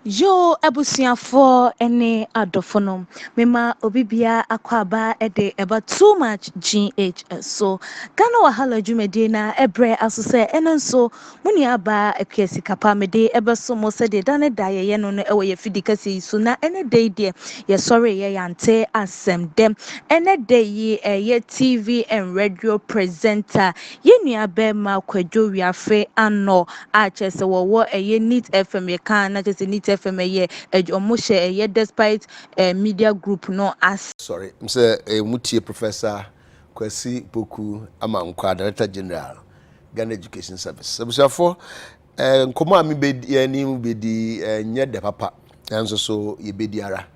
Yo abusuafo ene adofonom mema obibia akwaba ede eba too much GHS so Ghana wahala dwumadi na ebre asose enenso muni aba akwesi kapa mede ebeso mo se de dane daye ye no no ewe ye fidikasi so na ene dey de ye sorry ye yante asem dem ene dey ye TV and radio presenter ye nua be ma kwadwo wiafe ano a chese wo eye Neat FM ye kan na chese Neat FM ye omo she despite media group no as sorry mse mutie Professor Kwesi Poku Amankwa Director General Ghana Education Service abusuafo nkomo ami be ani bedi nye de papa enso so ye bedi ara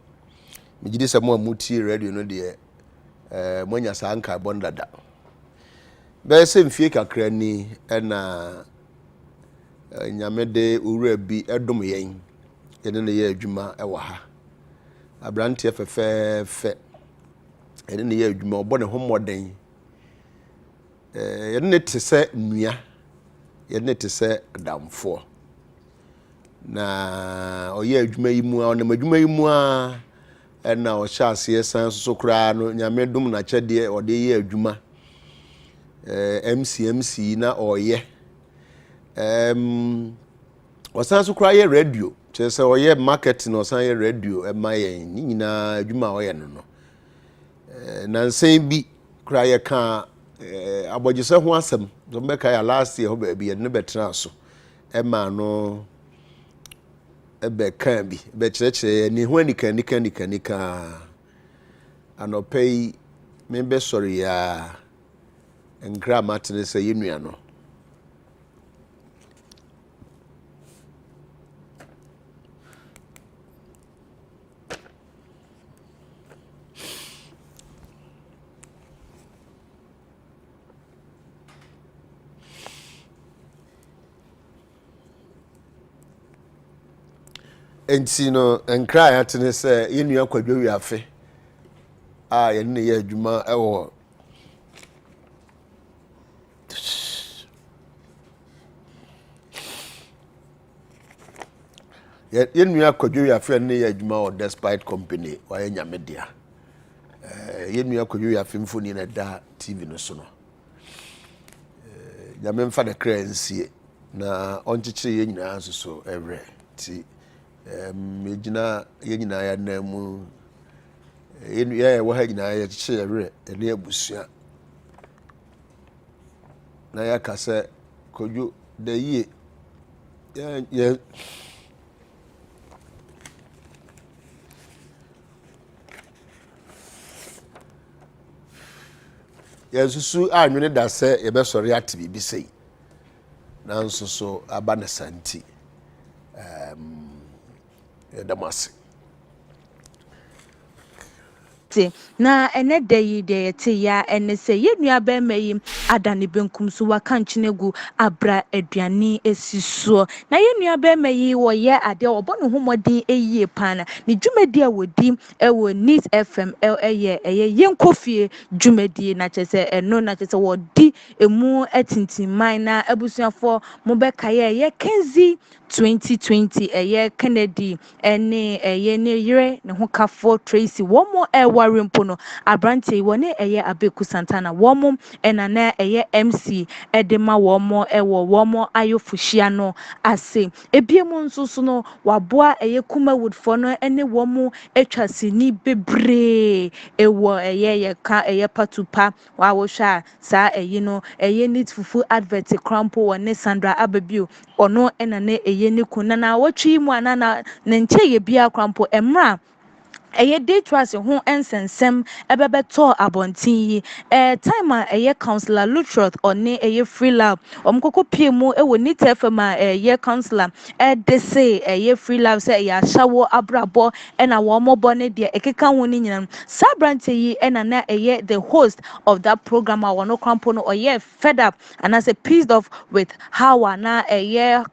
megide se mo mutie radio no de monya sa anka bondada be se mfie kakra ni na nyamede owura bi edom yen yede ne ye adwuma ewa ha abrante fefefe yede ne ye adwuma obo ne homoden yede ne tese nua yede ne tese damfo na oye adwuma yi mu a na adwuma yi mu a na o chance yesan so kra no nyame dum na kyede ode ye adwuma MC na oye wasan so kra ye radio chese oye market no san ye radio ma ye ni nyina adwuma oye no no na nsen bi kra ye ka abogese ho asem so mbeka ya last year ho ba bi ye ne betra so ma no ebe kan bi be kyerekye ni ho anika anopei me be sorry ya nkra matene se yenua no enti no nkra ya tene se yenua kwadwo wiafe a ye ne ye adwuma ewo yenua kwadwo wiafe ne ye adwuma o despite company wa ye nyamedia yenua kwadwo wiafe mfoni na da TV no so no nyame mfa de kra nsie na onchichire ye nyina so every ti mejina ye nyina ya na mu ye wo ha nyina ya chichire every ene abusua na ya kase kwadwo da ye yesusu anwene da se ye be sori ate bibi sei na nso so aba na santi damase na ene dey de yete ya ene se yenua be mayi adane benkum so waka nkyinegu abra aduane esiso na yenua be mayi wo ye ade obo ne homodi eyie pana ne dwumadi a wodi ewo Neat FM eye yenkofie dwumadi na chese eno na chese wodi emu atintiman na abusuafo mo be kaye ye Kenzi 2020 Kennedy ene ne yire ne hokafo Tracy womo warimpo no abrante wone Abeku Santana womo na MC edema womo womo ayofuhia no ase ebiemu nso no waboa Kumawood fo no ene womo atwasini bebre ewo ye ka patupa wa wo hwa sa no Neat fufu advert crampo wone Sandra Ababio ono na ne kuna na wotwi mu anana ne nche ye bia crampo emra day trust ho ensensem ebebeto abontin yi time a councillor Lutrot one free love omkoko piemu ewo Neat FM councillor de say free love say ya shawo abrabo na wo mobo ne de ekeka ho ni nyina sabrante yi na the host of that program wono krampo no fed up and as a pissed off with how na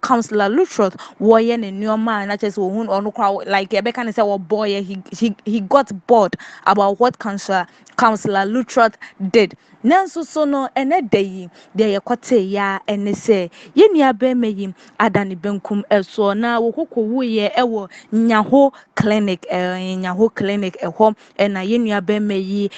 councillor Lutrot wo ye ne nyoma na chese wo hu ono kwa like ebeka ne say wo boy he he got bored about what Councillor Lutrot did. Nanso so no ene day de yekote ya ene se ye nua be meyi adane benkum eso na wo kokowu ye ewo nyaho clinic nyaho clinic eho na ye nua be meyi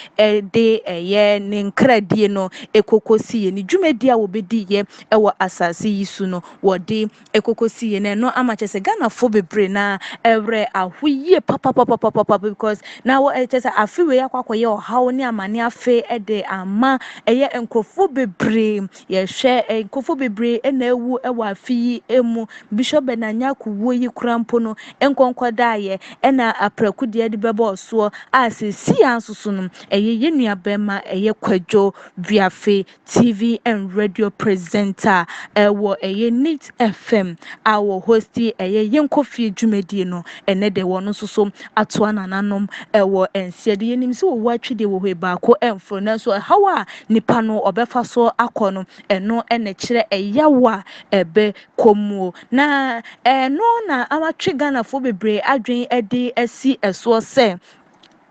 de ye ne nkradie no ekokosi ye ni dwumadi a wo bedi ye ewo asase yisu no wo de ekokosi ye no amache se Ghana fo bebre na evre ahoye papa because na wo chese afiwe akwakoye ohawo ni amane afe de ama eye enkrofo bebre ye hwe enkrofo bebre na ewu ewa afi emu Bishop Benanya kuwo yi krampo no enkonkoda ye na aprakude de bebo so asisi ansusu no eye yenua bema eye Kwadwo Biafe TV and radio presenter ewo eye Neat FM our hosti eye yenkofie dwumedie no ene de wono soso atoa nananom ewo ensiade yenim se wo watwede wo he baako emfo na so hawa nipa no obefa so akono eno ene kire eyawa ebe komuo na no na amatwe Ghana fo bebre adwen edi esi eso se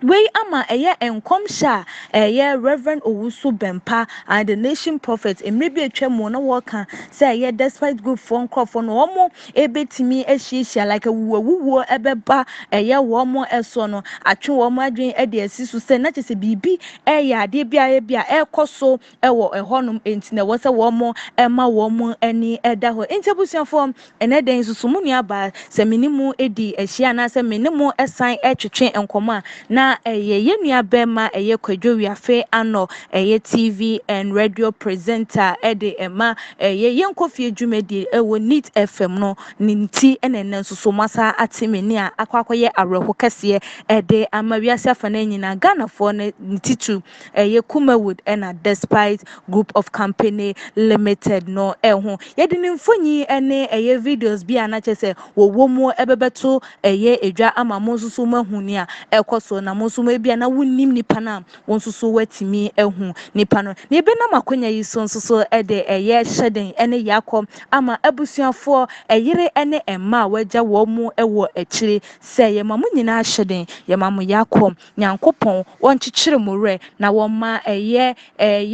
we ama eye enkomsha eye Reverend Owusu Bempa and the nation prophet emrebi atwamo na woka say eye despite good phone call for no omo ebetimi ehihia like wuwo ebeba eye womo eso no atwe womo adwen ede asisu say na chese bibi eye ade bia ekoso ewo ehonum enti na wo say womo ema womo ani eda ho entiabusiafo ene den susu munua ba se minimu edi ehia na se minimu esan etwetwe enkoma na eye yenua bema eye Kwadwo Biafe ano eye TV and radio presenter ede ema eye yenkofie dwumedi ewo Neat FM no ninti enenen soso masa atemeni a akwakoye areho kase ede amawiase afana nyina Ghana for ne ntitu eye Kumawood na Despite Group of Company Limited no eho yede ne mfonyi ene eye videos bia na chese wo mu ebebeto eye edwa ama mo soso mahuni a ekoso na mo soso bia na wonnim nipa na won soso watimi ehu nipa no ne be na makonya yi soso ede eye hyeden ene yakom ama abusuafo eyire ene emma waja wo mu ewo akire se ye mamu nyina hyeden ye mamu yakom nyankopon won chichire mure na won ma eye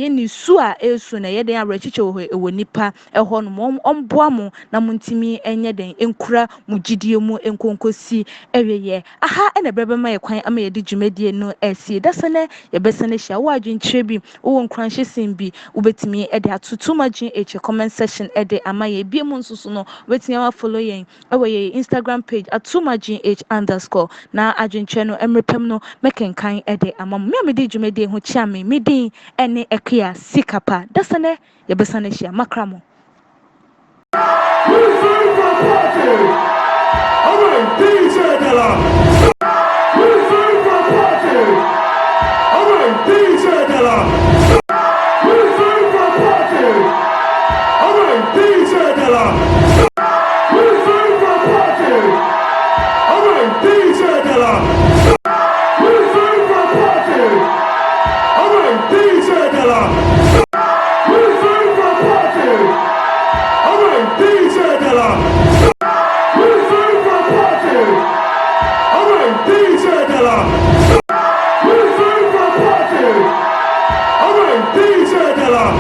ni su a esu na ye den abrachiche wo ewo nipa eho no omboa mu na muntimi enye den enkura mugidie mu enkonkosi eweye aha ene brebe ma ye kwan ama ye di dwumedie no esie dasane ye besane hia wo adwenkyire bi wo nkranhye simbi ubetimi ede atutuma gh comment section ede ama ye bie mu nsusu no wetimi wa follow yen ewe ye Instagram page @atuma_gh_ na adwenkyire no emrepem no mekenkan ede ama me amedi dwumedie ho chia me medin ene ekia sikapa dasane ye besane hia makramo. Alright, DJ Della. Alright, DJ Della. Alright, DJ Della. Alright, DJ Della. Alright, DJ Della. Alright, DJ Della. Alright, DJ Della. Alright, DJ Della. Alright, DJ Della. Alright, DJ Della. Alright, DJ Della. Alright, DJ Della.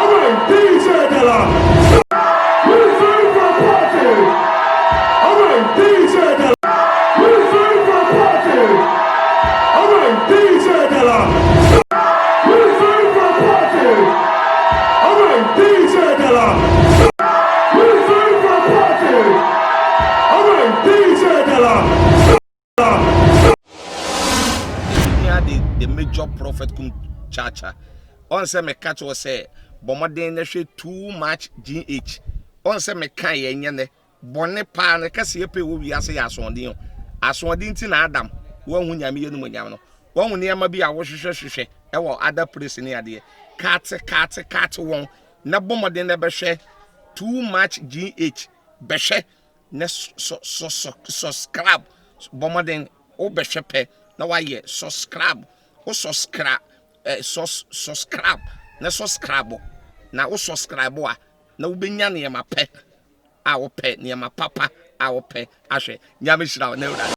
Alright, DJ Della. Alright, DJ Della. Alright, DJ Della. Alright, DJ Della. Alright, DJ Della. Alright, DJ Della. The major prophet kum chacha on say me catch was say bomoden na hwe too much gh on say me kan ye nye ne bone pa ne kase ye pe wo wi ase ya asonden ti na adam wɔn hu nyame yɛ no nyam no wɔn hu nneɛma bi a wɔhwehwɛ ɛwɔ other place ne adeɛ kate wɔn na bɔmɔden na bɛhwɛ too much gh bɛhwɛ na subscribe bɔmɔden o bɛhwɛ pɛ na wayɛ subscribe o subscribe subscribe na subscribe na o subscribe a na wobɛnya nneɛma pɛ a wopɛ nneɛma papa a wopɛ ahwɛ nyame hyira wo na